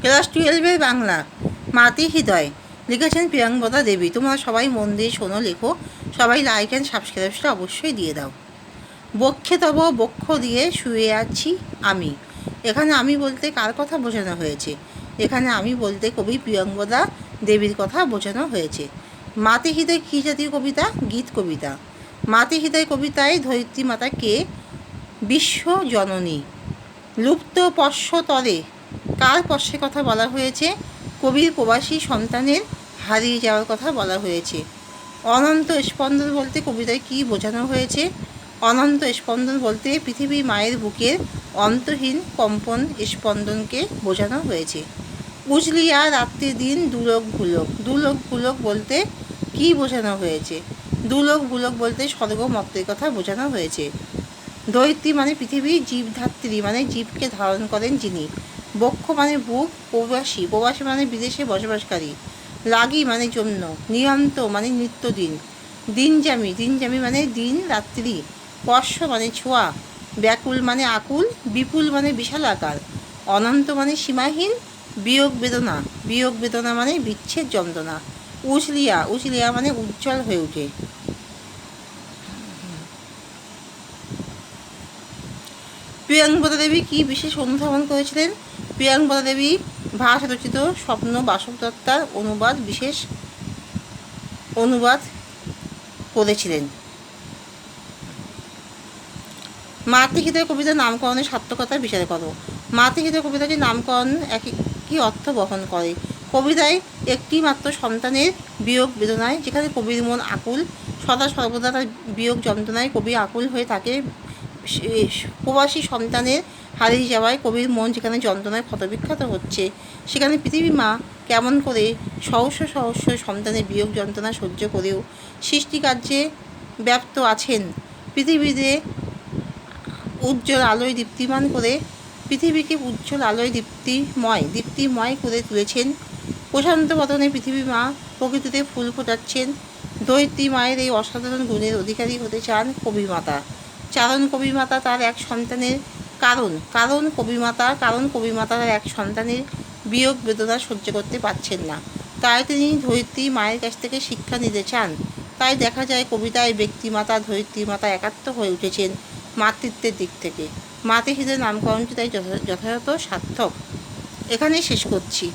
Class 12-এর Bangla মাটি হৃদয় লিখেছেন প্রিয়াঙ্গদা দেবী। তোমরা সবাই মন দিয়ে শোনো, লেখো, সবাই লাইক অ্যান্ড সাবস্ক্রাইবটা অবশ্যই দিয়ে দাও। বক্ষে তব বক্ষ দিয়ে শুয়ে আছি আমি। এখানে আমি বলতে কার কথা বোঝানো হয়েছে? এখানে আমি বলতে কবি প্রিয়াঙ্গদা দেবীর কথা বোঝানো হয়েছে। মাটি হৃদয় কী জাতীয় কবিতা? গীত কবিতা। মাটি হৃদয় কবিতায় ধরিত্রী মাতাকে বিশ্ব জননী। লুপ্ত পশ্য তরে কার পশ্যের কথা বলা হয়েছে? কবির প্রবাসী সন্তানের হারিয়ে যাওয়ার কথা বলা হয়েছে। অনন্ত স্পন্দন বলতে কবিতায় কী বোঝানো হয়েছে? অনন্ত স্পন্দন বলতে পৃথিবী মায়ের বুকের অন্তহীন কম্পন স্পন্দনকে বোঝানো হয়েছে। উজলিয়া রাত্রি দিন দুলোক ভুলক। দুলোক ভুলক বলতে কী বোঝানো হয়েছে? দুলোক ভুলক বলতে স্বর্গ মর্তের কথা বোঝানো হয়েছে। ধরিত্রী মানে পৃথিবী, জীবধাত্রী মানে জীবকে ধারণ করেন যিনি। বক্ষ মানে বুক, প্রবাসী, প্রবাসী মানে বিদেশে বসবাসকারী। লাগি মানে জন্য, নিয়ন্ত মানে নিত্যদিন। দিনজামি, দিনজামি মানে দিন রাত্রি। পশ্য মানে ছোঁয়া, ব্যাকুল মানে আকুল, বিপুল মানে বিশাল আকার, অনন্ত মানে সীমাহীন, বিয়োগ বেদনা, বিয়োগ বেদনা মানে বিচ্ছেদ যন্ত্রণা। উজলিয়া, উজলিয়া মানে উজ্জ্বল হয়ে ওঠে। প্রিয়াঙ্গদা দেবী কী বিশেষ অনুধাবন করেছিলেন? প্রিয়াঙ্গদা দেবী ভাষা রচিত স্বপ্ন বাসব দত্তার বিশেষ অনুবাদ করেছিলেন। মাতৃ হৃদয় কবিতার নামকরণের সার্থকতার বিচার করো। মাতৃ হৃদয় কবিতাটির নামকরণ একই অর্থ বহন করে। কবিতায় একটি মাত্র সন্তানের বিয়োগ বেদনায়, যেখানে কবির মন আকুল, সদা সর্বদা তার বিয়োগ যন্ত্রণায় কবি আকুল হয়ে থাকে। প্রবাসী সন্তানের হারিয়ে যাওয়ায় কবির মন যেখানে যন্ত্রণায় ক্ষতবিক্ষত হচ্ছে, সেখানে পৃথিবী মা কেমন করে সহস্র সহস্র সন্তানের বিয়োগ যন্ত্রণা সহ্য করেও সৃষ্টিকার্যে ব্যপ্ত আছেন। পৃথিবীতে উজ্জ্বল আলোয় দীপ্তিমান করে, পৃথিবীকে উজ্জ্বল আলোয় দীপ্তিময় করে তুলেছেন। প্রশান্ত বদনে পৃথিবী মা প্রকৃতিতে ফুল ফোটাচ্ছেন। ধরিত্রী মায়ের এই অসাধারণ গুণের অধিকারী হতে চান কবিমাতা। কবিমাতা তার এক সন্তানের কারণ কবিমাতা তার এক সন্তানের বিয়োগ বেদনা সহ্য করতে পারছেন না, তাই তিনি ধরিত্রী মায়ের কাছ থেকে শিক্ষা নিতে চান। তাই দেখা যায় কবিতায় ব্যক্তিমাতা ধরিত্রী মাতা একাত্ম হয়ে উঠেছেন মাতৃত্বের দিক থেকে। মাতৃ হৃদয় নামকরণটি তাই যথাযথ সার্থক। এখানেই শেষ করছি।